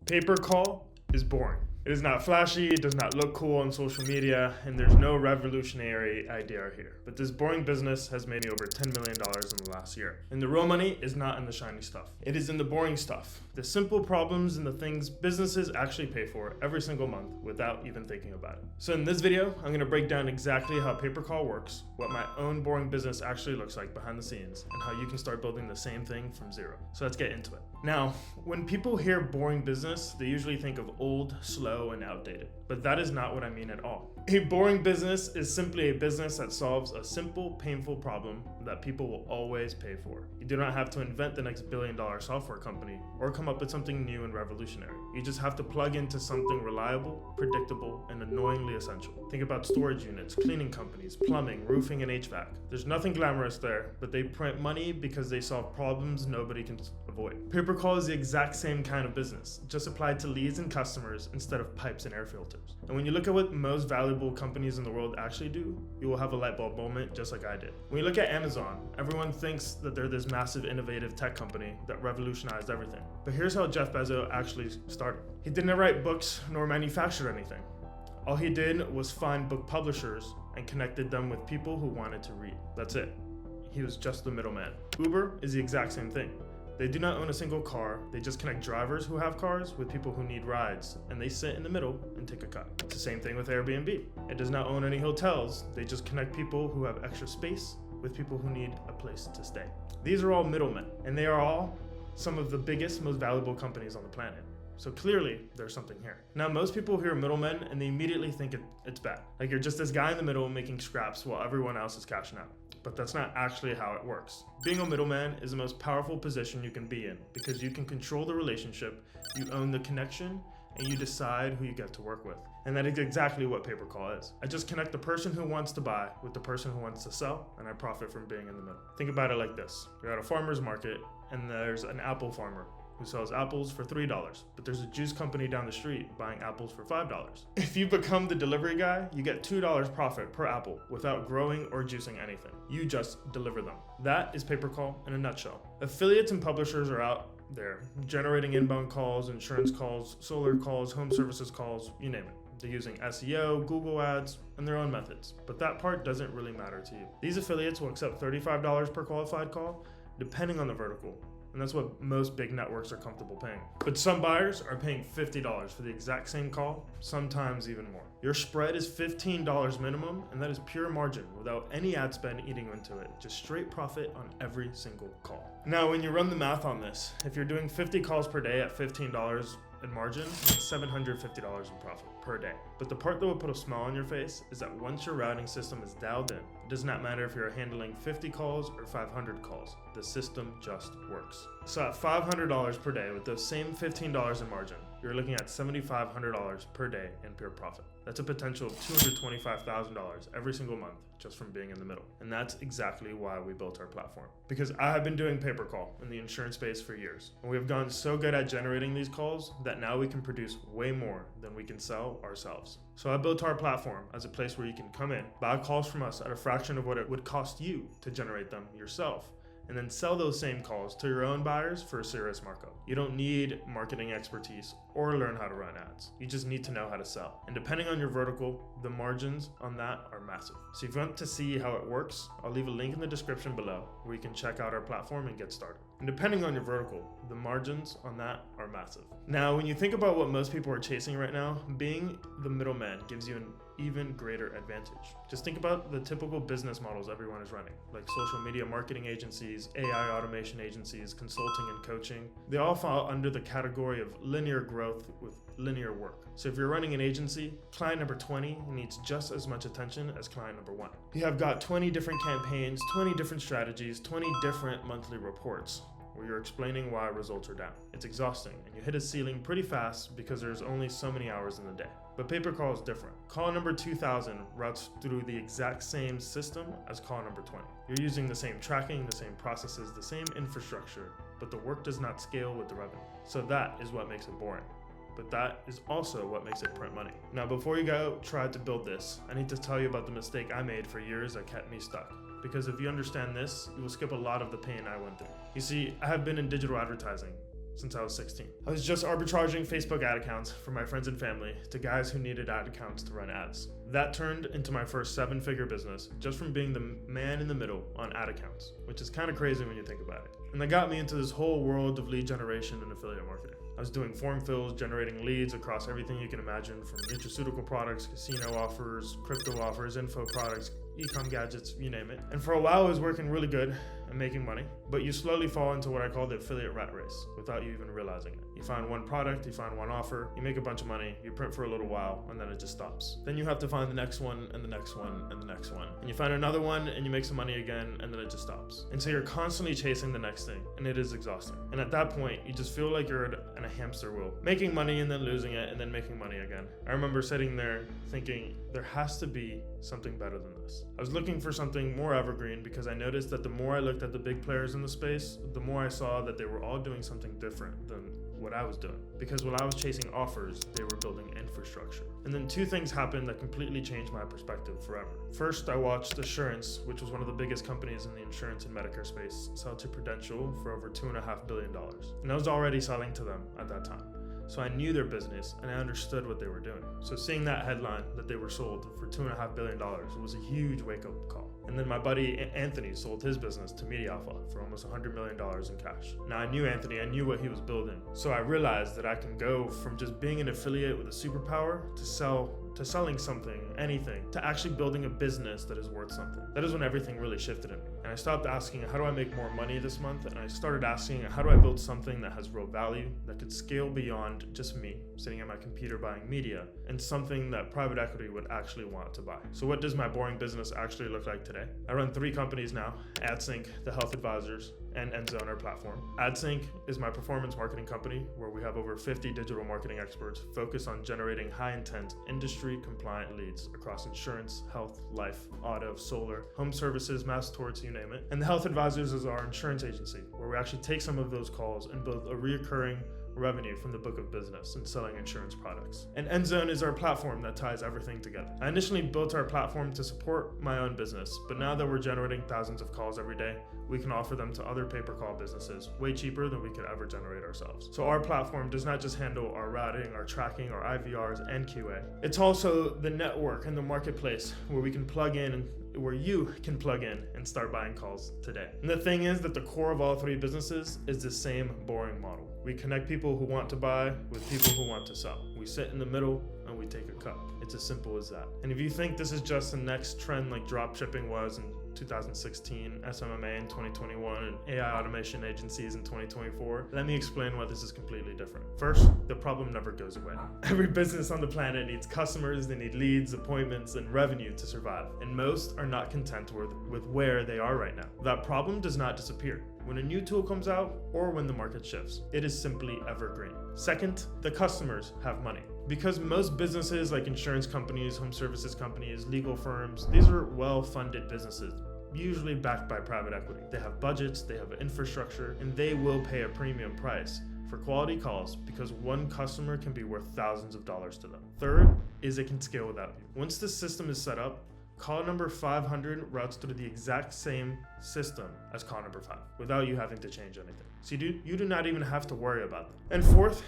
Pay Per Call is boring. It is not flashy, it does not look cool on social media, and there's no revolutionary idea here. But this boring business has made me over $10 million in the last year. And the real money is not in the shiny stuff. It is in the boring stuff. The simple problems and the things businesses actually pay for every single month without even thinking about it. So in this video, I'm gonna break down exactly how Pay Per Call works, what my own boring business actually looks like behind the scenes, and how you can start building the same thing from zero. So let's get into it. Now, when people hear boring business, they usually think of old, slow, and outdated. But that is not what I mean at all. A boring business is simply a business that solves a simple, painful problem that people will always pay for. You do not have to invent the next billion-dollar software company or come up with something new and revolutionary. You just have to plug into something reliable, predictable, and annoyingly essential. Think about storage units, cleaning companies, plumbing, roofing, and HVAC. There's nothing glamorous there, but they print money because they solve problems nobody can avoid. Pay Per Call is the exact same kind of business, just applied to leads and customers instead of pipes and air filters. And when you look at what most valuable companies in the world actually do, you will have a light bulb moment just like I did. When you look at Amazon, everyone thinks that they're this massive innovative tech company that revolutionized everything. But here's how Jeff Bezos actually started. He didn't write books nor manufacture anything. All he did was find book publishers and connected them with people who wanted to read. That's it. He was just the middleman. Uber is the exact same thing. They do not own a single car, they just connect drivers who have cars with people who need rides, and they sit in the middle and take a cut. It's the same thing with Airbnb. It does not own any hotels, they just connect people who have extra space with people who need a place to stay. These are all middlemen, and they are all some of the biggest, most valuable companies on the planet. So clearly, there's something here. Now, most people hear middlemen and they immediately think it's bad. Like you're just this guy in the middle making scraps while everyone else is cashing out. But that's not actually how it works. Being a middleman is the most powerful position you can be in because you can control the relationship, you own the connection, and you decide who you get to work with. And that is exactly what Pay Per Call is. I just connect the person who wants to buy with the person who wants to sell, and I profit from being in the middle. Think about it like this. You're at a farmer's market, and there's an apple farmer who sells apples for $3, but there's a juice company down the street buying apples for $5. If you become the delivery guy, you get $2 profit per apple without growing or juicing anything. You just deliver them. That is Pay Per Call in a nutshell. Affiliates and publishers are out there generating inbound calls, insurance calls, solar calls, home services calls, you name it. They're using SEO, Google ads, and their own methods. But that part doesn't really matter to you. These affiliates will accept $35 per qualified call, depending on the vertical. And that's what most big networks are comfortable paying. But some buyers are paying $50 for the exact same call, sometimes even more. Your spread is $15 minimum, and that is pure margin without any ad spend eating into it, just straight profit on every single call. Now, when you run the math on this, if you're doing 50 calls per day at $15 in margin, it's $750 in profit per day. But the part that will put a smile on your face is that once your routing system is dialed in, it does not matter if you're handling 50 calls or 500 calls. The system just works. So at $500 per day with those same $15 in margin, you're looking at $7,500 per day in pure profit. That's a potential of $225,000 every single month just from being in the middle. And that's exactly why we built our platform. Because I have been doing Pay Per Call in the insurance space for years. And we have gotten so good at generating these calls that now we can produce way more than we can sell ourselves. So I built our platform as a place where you can come in, buy calls from us at a fraction of what it would cost you to generate them yourself, and then sell those same calls to your own buyers for a serious markup. You don't need marketing expertise or learn how to run ads. You just need to know how to sell. And depending on your vertical, the margins on that are massive. So if you want to see how it works, I'll leave a link in the description below where you can check out our platform and get started. And depending on your vertical, the margins on that are massive. Now, when you think about what most people are chasing right now, being the middleman gives you an even greater advantage. Just think about the typical business models everyone is running, like social media marketing agencies, AI automation agencies, consulting and coaching. They all fall under the category of linear growth with linear work. So if you're running an agency, client number 20 needs just as much attention as client number 1. You have got 20 different campaigns, 20 different strategies, 20 different monthly reports where you're explaining why results are down. It's exhausting, and you hit a ceiling pretty fast because there's only so many hours in the day. But Pay Per Call is different. Call number 2000 routes through the exact same system as call number 20. You're using the same tracking, the same processes, the same infrastructure, but the work does not scale with the revenue. So that is what makes it boring. But that is also what makes it print money. Now, before you go try to build this, I need to tell you about the mistake I made for years that kept me stuck. Because if you understand this, you will skip a lot of the pain I went through. You see, I have been in digital advertising since I was 16. I was just arbitraging Facebook ad accounts for my friends and family to guys who needed ad accounts to run ads. That turned into my first 7-figure business just from being the man in the middle on ad accounts, which is kind of crazy when you think about it. And that got me into this whole world of lead generation and affiliate marketing. I was doing form fills, generating leads across everything you can imagine, from nutraceutical products, casino offers, crypto offers, info products, e-com gadgets, you name it. And for a while, I was working really good and making money, but you slowly fall into what I call the affiliate rat race without you even realizing it. You find one product, you find one offer, you make a bunch of money, you print for a little while, and then it just stops. Then you have to find the next one, and the next one, and the next one. And you find another one, and you make some money again, and then it just stops. And so you're constantly chasing the next thing, and it is exhausting. And at that point, you just feel like you're in a hamster wheel, making money and then losing it, and then making money again. I remember sitting there thinking, there has to be something better than this. I was looking for something more evergreen because I noticed that the more I looked at the big players in the space, the more I saw that they were all doing something different than what I was doing. Because while I was chasing offers, they were building infrastructure. And then 2 things happened that completely changed my perspective forever. First, I watched Assurance, which was one of the biggest companies in the insurance and Medicare space, sell to Prudential for over $2.5 billion. And I was already selling to them at that time. So I knew their business and I understood what they were doing. So seeing that headline that they were sold for $2.5 billion was a huge wake-up call. And then my buddy Anthony sold his business to Media Alpha for almost $100 million in cash. Now I knew Anthony, I knew what he was building. So I realized that I can go from just being an affiliate with a superpower to selling something, anything, to actually building a business that is worth something. That is when everything really shifted in me. And I stopped asking, how do I make more money this month? And I started asking, how do I build something that has real value, that could scale beyond just me sitting at my computer buying media, and something that private equity would actually want to buy. So what does my boring business actually look like today? I run 3 companies now: AdSync, The Health Advisors, and Endzone, our platform. AdSync is my performance marketing company where we have over 50 digital marketing experts focused on generating high-intent, industry-compliant leads across insurance, health, life, auto, solar, home services, mass torts, you name it. And The Health Advisors is our insurance agency where we actually take some of those calls and build a reoccurring revenue from the book of business and selling insurance products. And Endzone is our platform that ties everything together. I initially built our platform to support my own business, but now that we're generating thousands of calls every day, we can offer them to other pay-per-call businesses way cheaper than we could ever generate ourselves. So our platform does not just handle our routing, our tracking, our IVRs, and QA. It's also the network and the marketplace where we can plug in and where you can plug in and start buying calls today. And the thing is that the core of all 3 businesses is the same boring model. We connect people who want to buy with people who want to sell. We sit in the middle and we take a cut. It's as simple as that. And if you think this is just the next trend like dropshipping was in 2016, SMMA in 2021, and AI automation agencies in 2024, let me explain why this is completely different. First, the problem never goes away. Every business on the planet needs customers, they need leads, appointments, and revenue to survive. And most are not content with where they are right now. That problem does not disappear when a new tool comes out or when the market shifts. It is simply evergreen. Second, the customers have money. Because most businesses like insurance companies, home services companies, legal firms, these are well-funded businesses, usually backed by private equity. They have budgets, they have infrastructure, and they will pay a premium price for quality calls because one customer can be worth thousands of dollars to them. Third is it can scale without you. Once the system is set up, call number 500 routes through the exact same system as call number 5 without you having to change anything. So you do not even have to worry about them. And fourth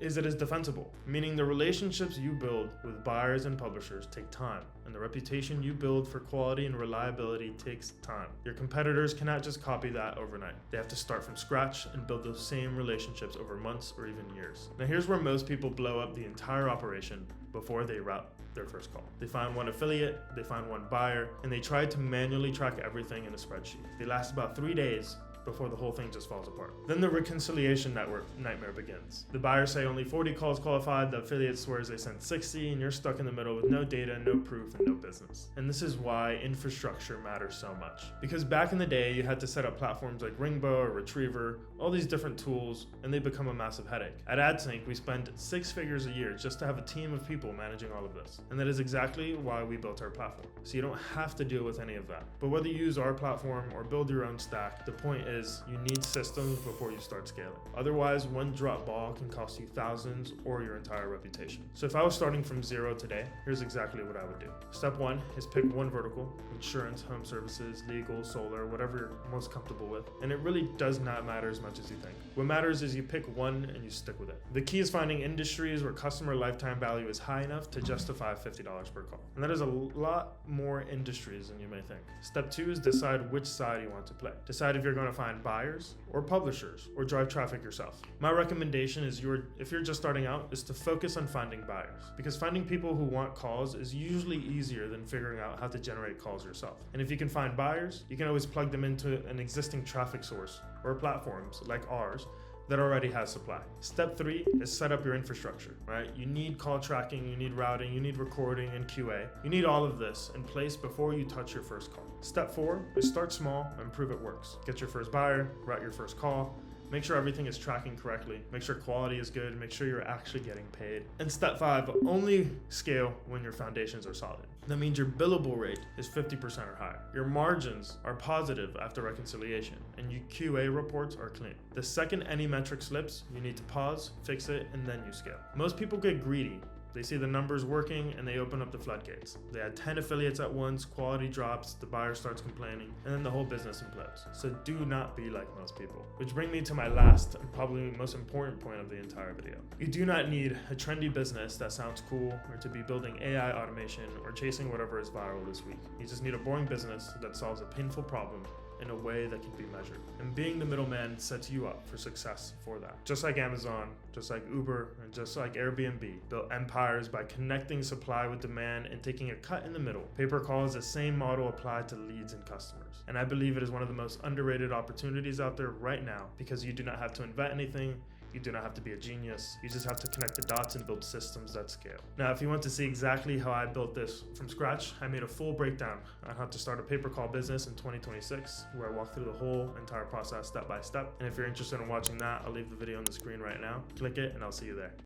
is it is defensible, meaning the relationships you build with buyers and publishers take time, and the reputation you build for quality and reliability takes time. Your competitors cannot just copy that overnight. They have to start from scratch and build those same relationships over months or even years. Now here's where most people blow up the entire operation before they route their first call. They find one affiliate, they find one buyer, and they try to manually track everything in a spreadsheet. They last about 3 days before the whole thing just falls apart. Then the reconciliation nightmare begins. The buyers say only 40 calls qualified, the affiliate swears they sent 60, and you're stuck in the middle with no data, no proof, and no business. And this is why infrastructure matters so much. Because back in the day, you had to set up platforms like Ringbo or Retriever, all these different tools, and they become a massive headache. At AdSync, we spend 6 figures a year just to have a team of people managing all of this. And that is exactly why we built our platform. So you don't have to deal with any of that. But whether you use our platform or build your own stack, the point is you need systems before you start scaling. Otherwise, one drop ball can cost you thousands or your entire reputation. So if I was starting from zero today, here's exactly what I would do. Step one is pick one vertical: insurance, home services, legal, solar, whatever you're most comfortable with. And it really does not matter as much as you think. What matters is you pick one and you stick with it. The key is finding industries where customer lifetime value is high enough to justify $50 per call. And that is a lot more industries than you may think. Step two is decide which side you want to play. Decide if you're going to find buyers or publishers or drive traffic yourself. My recommendation is if you're just starting out, is to focus on finding buyers, because finding people who want calls is usually easier than figuring out how to generate calls yourself. And if you can find buyers, you can always plug them into an existing traffic source or platforms like ours that already has supply. Step three is set up your infrastructure, right? You need call tracking, you need routing, you need recording and QA. You need all of this in place before you touch your first call. Step four is start small and prove it works. Get your first buyer, route your first call, make sure everything is tracking correctly, make sure quality is good, make sure you're actually getting paid. And step five, only scale when your foundations are solid. That means your billable rate is 50% or higher. Your margins are positive after reconciliation, and your QA reports are clean. The second any metric slips, you need to pause, fix it, and then you scale. Most people get greedy. They see the numbers working and they open up the floodgates. They add 10 affiliates at once, quality drops, the buyer starts complaining, and then the whole business implodes. So do not be like most people. Which brings me to my last and probably most important point of the entire video. You do not need a trendy business that sounds cool or to be building AI automation or chasing whatever is viral this week. You just need a boring business that solves a painful problem in a way that can be measured. And being the middleman sets you up for success for that. Just like Amazon, just like Uber, and just like Airbnb built empires by connecting supply with demand and taking a cut in the middle. Pay Per Call is the same model applied to leads and customers. And I believe it is one of the most underrated opportunities out there right now, because you do not have to invent anything. You do not have to be a genius. You just have to connect the dots and build systems that scale. Now, if you want to see exactly how I built this from scratch, I made a full breakdown on how to start a Pay Per Call business in 2026, where I walk through the whole entire process step by step. And if you're interested in watching that, I'll leave the video on the screen right now. Click it and I'll see you there.